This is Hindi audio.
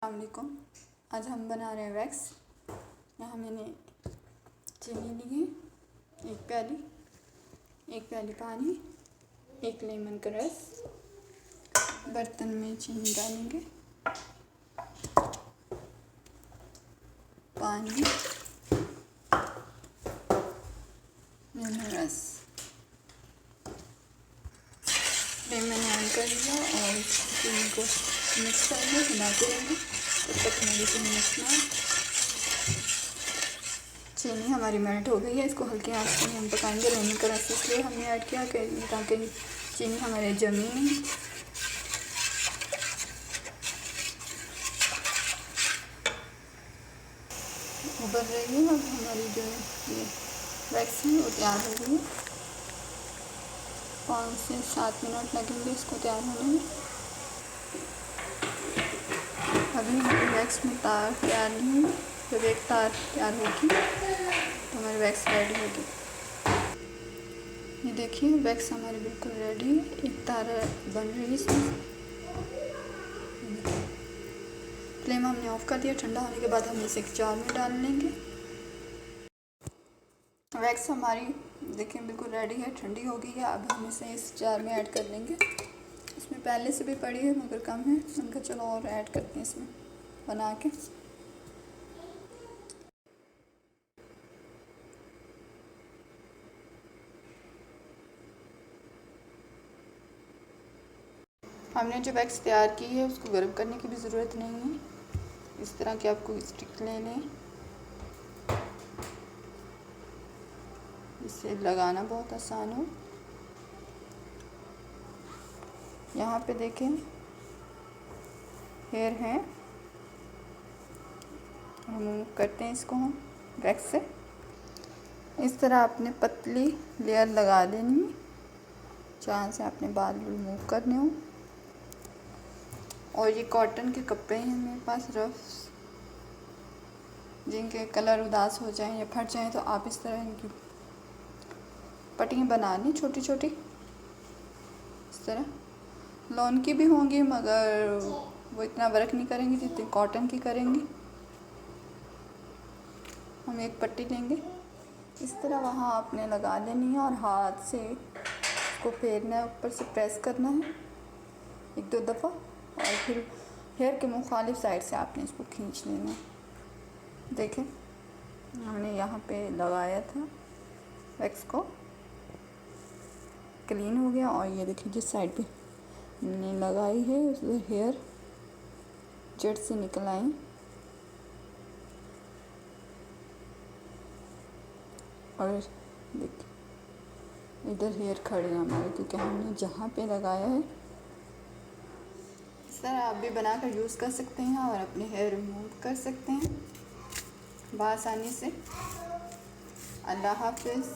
अस्सलामुअलैकुम। आज हम बना रहे हैं वैक्स। यहाँ मैंने चीनी ली है, एक प्याली पानी, एक लेमन का रस। बर्तन में चीनी डालेंगे, पानी, लेमन रस। लेमन ऐड कर दिया और चीनी को मिक्स करेंगे, हिलाते रहेंगे तब तक हमारी चीनी मिक्स ना। चीनी हमारी मेल्ट हो गई है। इसको हल्के आंच में हम पकाएंगे। लेमन का रस इसलिए हमने ऐड किया ताकि चीनी हमारे जमी नहीं। उबल रही है। अब हमारी जो ये वैक्स है वो तैयार हो गई है। 5 से 7 मिनट लगेंगे इसको तैयार होने में। अभी हमारी वैक्स में तार तैयार नहीं हुई। जब एक तार तैयार होगी तो हमारी वैक्स रेडी होगी। ये देखिए वैक्स हमारी बिल्कुल रेडी है। एक तार बन रही है इसमें। फ्लेम हमने ऑफ कर दिया। ठंडा होने के बाद हम इसे एक जार में डाल लेंगे। वैक्स हमारी देखिए बिल्कुल रेडी है, ठंडी हो गई है। अब हम इसे इस जार में ऐड कर लेंगे। इसमें पहले से भी पड़ी है मगर कम है। उनका चलो और ऐड करते हैं इसमें बना के। हमने जो वैक्स तैयार की है उसको गर्म करने की भी ज़रूरत नहीं है। इस तरह की आपको स्टिक ले लें। इसे लगाना बहुत आसान हो। यहाँ पे देखें हेयर है, रिमूव करते हैं इसको हम वैक्स से। इस तरह आपने पतली लेयर लगा देनी है जहाँ से आपने बाल रिमूव करने हो। और ये कॉटन के कपड़े हैं मेरे पास रफ, जिनके कलर उदास हो जाएं या फट जाएं तो आप इस तरह इनकी पट्टियाँ बना लें छोटी छोटी। इस तरह लॉन की भी होंगी मगर वो इतना वर्क नहीं करेंगी जितनी कॉटन की करेंगी। हम एक पट्टी लेंगे, इस तरह वहाँ आपने लगा लेनी है और हाथ से इसको फेरना है, ऊपर से प्रेस करना है 1-2 दफ़ा और फिर हेयर के मुखालिफ साइड से आपने इसको खींच लेना है। देखें हमने यहाँ पे लगाया था वैक्स को, क्लीन हो गया। और ये देखिए जिस साइड पे हमने लगाई है उस हेयर जड़ से निकल आए। और देखिए इधर हेयर खड़े हैं हमारे, क्योंकि हमने जहाँ पे लगाया है। इस तरह आप भी बनाकर यूज़ कर सकते हैं और अपने हेयर रिमूव कर सकते हैं बआसानी से। अल्लाह हाफ़िज़।